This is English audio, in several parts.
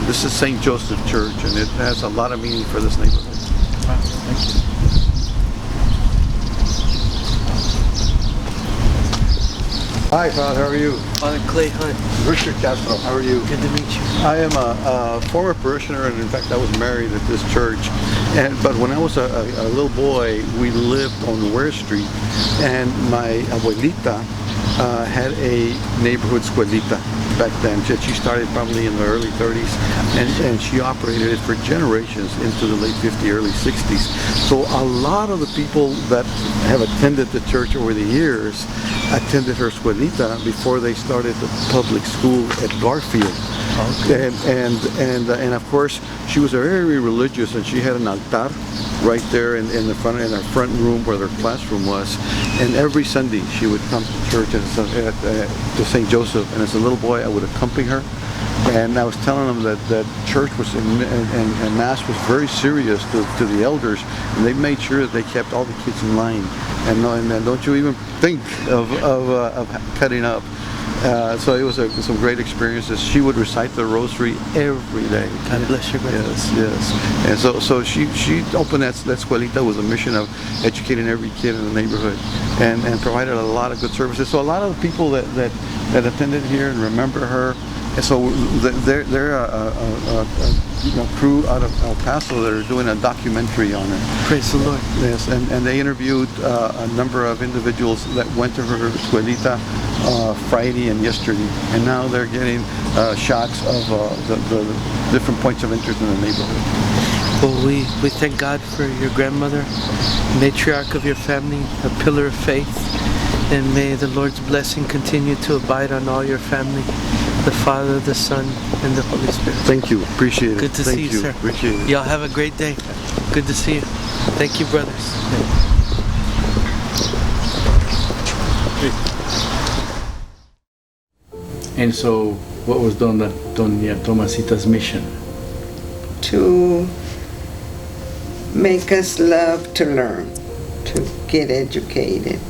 this is St. Joseph Church, and it has a lot of meaning for this neighborhood. Wow, thank you. Hi, Father, how are you? Father Clay Hunt. Richard Castro, how are you? Good to meet you. I am a former parishioner, and in fact I was married at this church. But when I was a little boy, we lived on Ware Street, and my abuelita had a neighborhood escuelita back then. She started probably in the early 30s, and she operated it for generations into the late 50s, early 60s. So a lot of the people that have attended the church over the years attended her escuelita before they started the public school at Garfield. Okay. And of course she was very religious, and she had an altar right there in her front room where their classroom was, and every Sunday she would come to church to St. Joseph, and as a little boy I would accompany her. And I was telling them that church was and Mass was very serious to the elders, and they made sure that they kept all the kids in line. And don't you even think of cutting up. So it was some great experiences. She would recite the rosary every day. God bless you, brother. Yes. And so she opened that escuelita with a mission of educating every kid in the neighborhood, and provided a lot of good services. So a lot of the people that attended here and remember her. And so they're a crew out of El Paso that are doing a documentary on her. Praise the Lord. Yes, and they interviewed a number of individuals that went to her escuelita Friday and yesterday, and now they're getting shots of the different points of interest in the neighborhood. Well, we thank God for your grandmother, matriarch of your family, a pillar of faith, and may the Lord's blessing continue to abide on all your family, the Father, the Son, and the Holy Spirit. Thank you. Appreciate it. Good to see you, sir. Appreciate it. Y'all have a great day. Good to see you. Thank you, brothers. And so, what was Dona Tomasita's mission? To make us love to learn, to get educated,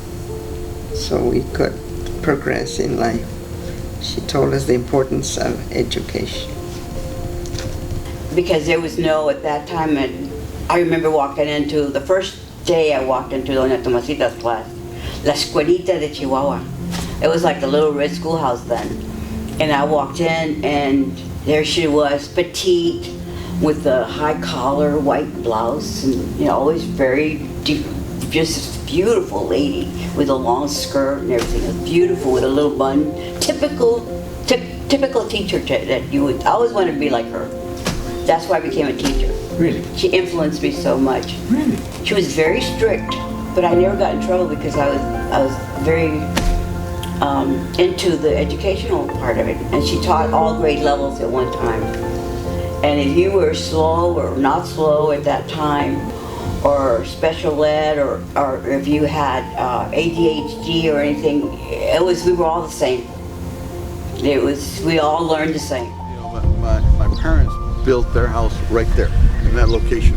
so we could progress in life. She told us the importance of education. Because there was at that time, I remember walking into, the first day I walked into Dona Tomasita's class, La Escuelita de Chihuahua. It was like the little red schoolhouse then. And I walked in, and there she was, petite, with the high collar, white blouse, and always very deep, just beautiful lady with a long skirt and everything. It was beautiful with a little bun. Typical teacher that you would. I always wanted to be like her. That's why I became a teacher. Really? She influenced me so much. Really? She was very strict, but I never got in trouble because I was very into the educational part of it, and she taught all grade levels at one time. And if you were slow or not slow at that time, or special ed, or if you had ADHD or anything, we were all the same. We all learned the same. My parents built their house right there in that location,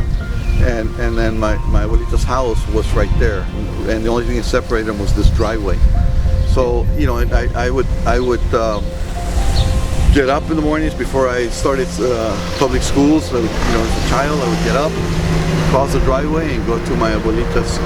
and then my abuelita's house was right there, and the only thing that separated them was this driveway. So I would get up in the mornings before I started public schools. As a child, I would get up, cross the driveway, and go to my abuelita's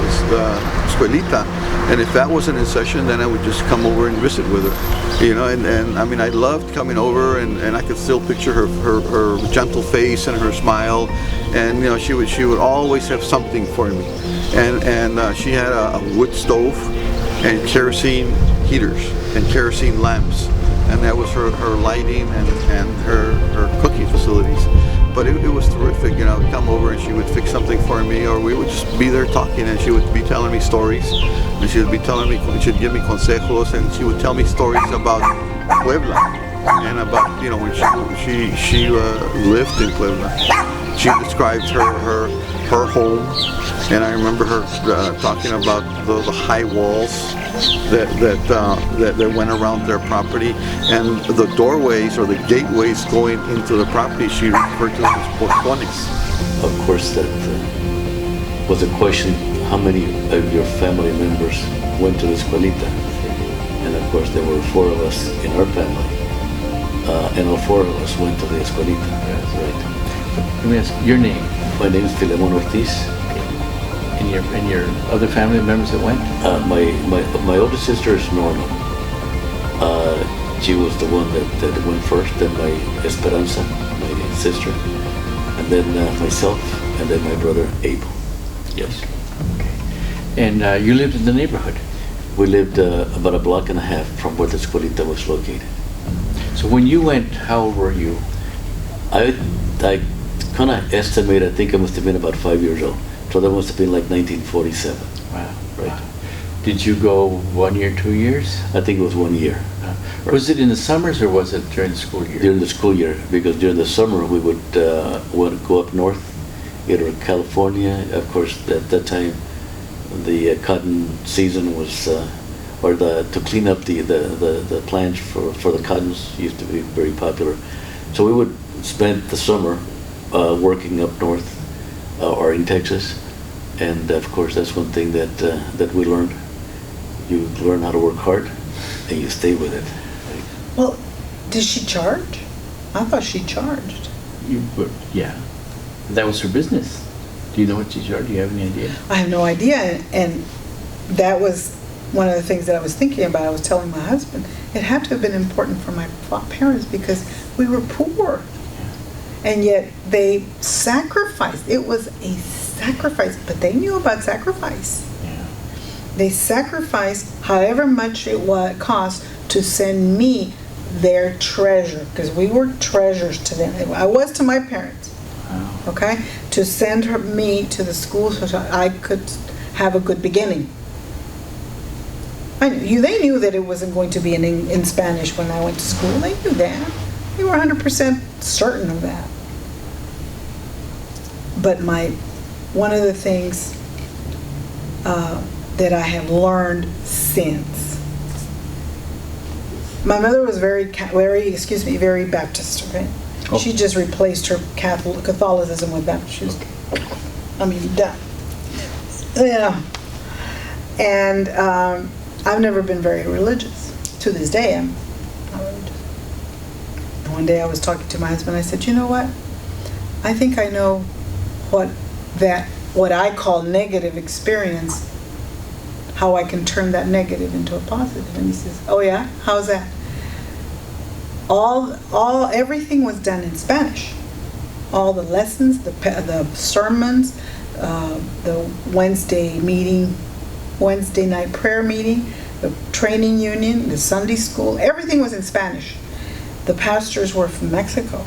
escuelita. And if that wasn't in session, then I would just come over and visit with her. And I mean, I loved coming over, and I could still picture her gentle face and her smile. And she would always have something for me. And she had a wood stove and kerosene heaters and kerosene lamps, and that was her lighting and her cooking facilities. But it was terrific. I would come over and she would fix something for me, or we would just be there talking, and she would be telling me stories, and she'd give me consejos, and she would tell me stories about Puebla and about when she lived in Puebla. She described her home, and I remember her talking about the high walls that went around their property, and the doorways or the gateways going into the property she referred to as portones. Of course, that was a question: how many of your family members went to the Escuelita? And of course, there were 4 of us in our family. and all four of us went to the Escuelita. That's right. Let me ask your name My name is Filemon Ortiz. and your other family members that went. My older sister is Norma. She was the one that went first, then my Esperanza, my sister, and then myself, and then my brother Abel. Yes. And you lived in the neighborhood. We lived about a block and a half from where the Escuelita was located. So when you went, how old were you? I kind of estimate, I think I must have been about 5 years old. So that must have been like 1947. Wow. Right. Did you go 1 year, 2 years? I think it was 1 year. Was it in the summers or was it during the school year? During the school year, because during the summer we would go up north, either California. Of course, at that time, the cotton season was, to clean up the plants for the cottons used to be very popular. So we would spend the summer working up north or in Texas, and of course that's one thing that we learned. You learn how to work hard, and you stay with it. Well, did she charge? I thought she charged. Yeah. That was her business. Do you know what she charged? Do you have any idea? I have no idea, and that was one of the things that I was thinking about. I was telling my husband, it had to have been important for my parents because we were poor. And yet they sacrificed. It was a sacrifice, but they knew about sacrifice. Yeah. They sacrificed however much it cost to send me their treasure, because we were treasures to them. I was to my parents. Wow. Okay? To send me to the school so I could have a good beginning. They knew that it wasn't going to be in Spanish when I went to school. They knew that. They were 100% certain of that. But one of the things that I have learned since, my mother was very Baptist, okay? Oh. She just replaced her Catholicism with Baptist. Done. Yeah. And I've never been very religious. To this day, I'm not religious. And one day I was talking to my husband, I said, you know what? I think I know what I call negative experience, how I can turn that negative into a positive. And he says, oh yeah? How's that? Everything was done in Spanish. All the lessons, the sermons, the Wednesday night prayer meeting, the training union, the Sunday school, everything was in Spanish. The pastors were from Mexico,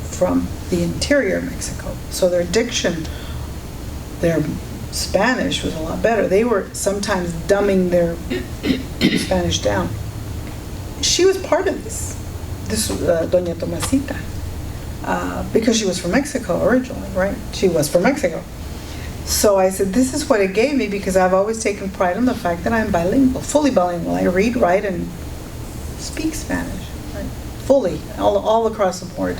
from the interior of Mexico. So their diction, their Spanish was a lot better. They were sometimes dumbing their Spanish down. She was part of this Dona Tomasita, because she was from Mexico originally, right? She was from Mexico. So I said, this is what it gave me, because I've always taken pride in the fact that I'm bilingual, fully bilingual. I read, write, and speak Spanish, right? Fully, all across the board.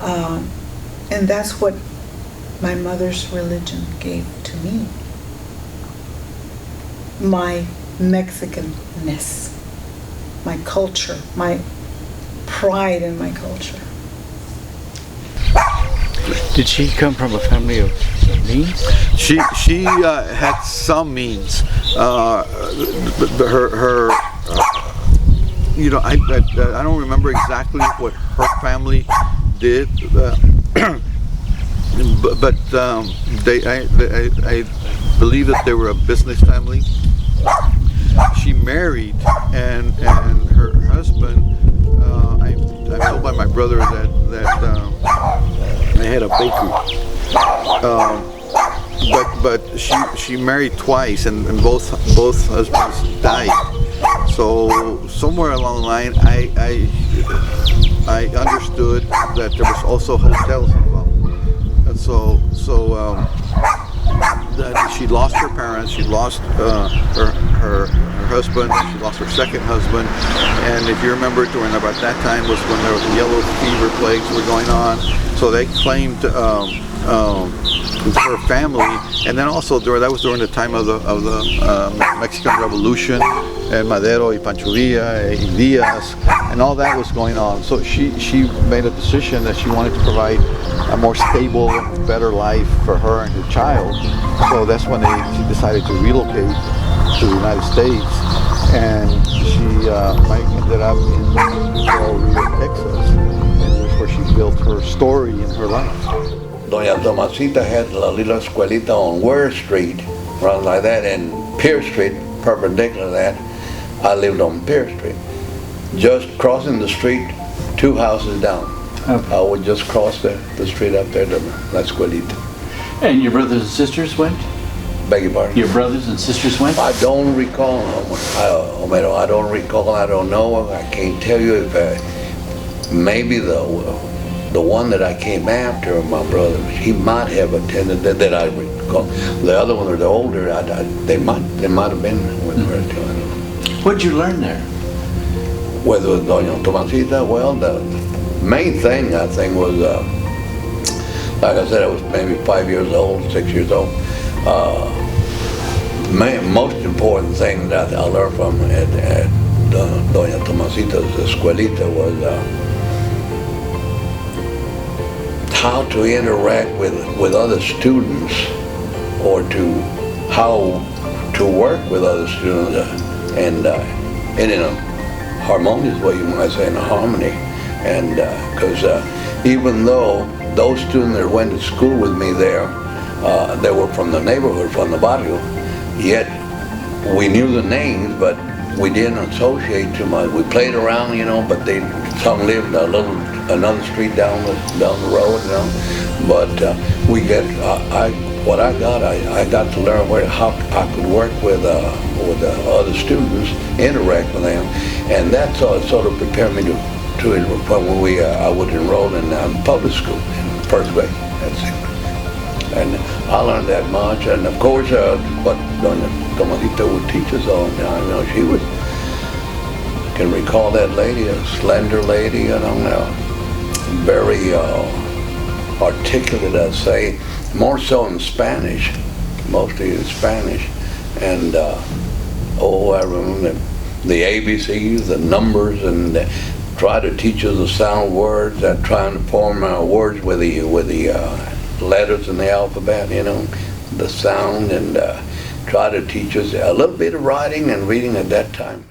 And that's what my mother's religion gave to me. My Mexicanness, my culture, my pride in my culture. Did she come from a family of means? She had some means. I don't remember exactly what her family did, but I believe that they were a business family. She married, and her husband, I'm told by my brother that they had a bakery. But she married twice, and both husbands died. So somewhere along the line, I understood that there was also hotels involved, and so that she lost her parents, she lost her husband, she lost her second husband, and if you remember, during about that time was when there was the yellow fever plagues were going on. So they claimed her family, and then also that was during the time of the Mexican Revolution. and Madero y Pancho Villa y Diaz, and all that was going on. So she made a decision that she wanted to provide a more stable, better life for her and her child. So that's when she decided to relocate to the United States, and she ended up in Rio Texas, and that's where she built her story in her life. Dona Tomasita had a little escuelita on Ware Street, around like that, and Pierce Street, perpendicular to that. I lived on Pierce Street. Just crossing the street, 2 houses down. Okay. I would just cross the street up there to La Escuelita. And your brothers and sisters went? Beg your pardon? Your brothers and sisters went? I don't recall, Homero, I don't recall, I don't know. I can't tell you if maybe the one that I came after, my brother, he might have attended that I recall. The other one, or the older, they might have been with her too. I don't know. What did you learn there? Whether it was Dona Tomasita, well, the main thing I think was, like I said, I was maybe 5 years old, 6 years old. Most important thing that I learned from at Dona Tomasita's Escuelita was how to interact with other students, or how to work with other students, and in a harmonious way, you might say, in a harmony. And because even though those students that went to school with me there, they were from the neighborhood, from the barrio, yet we knew the names, but we didn't associate too much. We played around, you know, but some lived another street down the road, you know. But I got to learn how I could work with other students, interact with them, and that sort of prepared me to when I would enroll in public school in first grade. That's it. And I learned that much, and of course, what Dona Tomasita would teach us all. You know, she would. I can recall that lady, a slender lady, you know, very articulate, I'd say, more so in Spanish, mostly in Spanish, and I remember the ABCs, the numbers, and try to teach us the sound words, trying to form words with the letters in the alphabet, you know, the sound, and try to teach us a little bit of writing and reading at that time.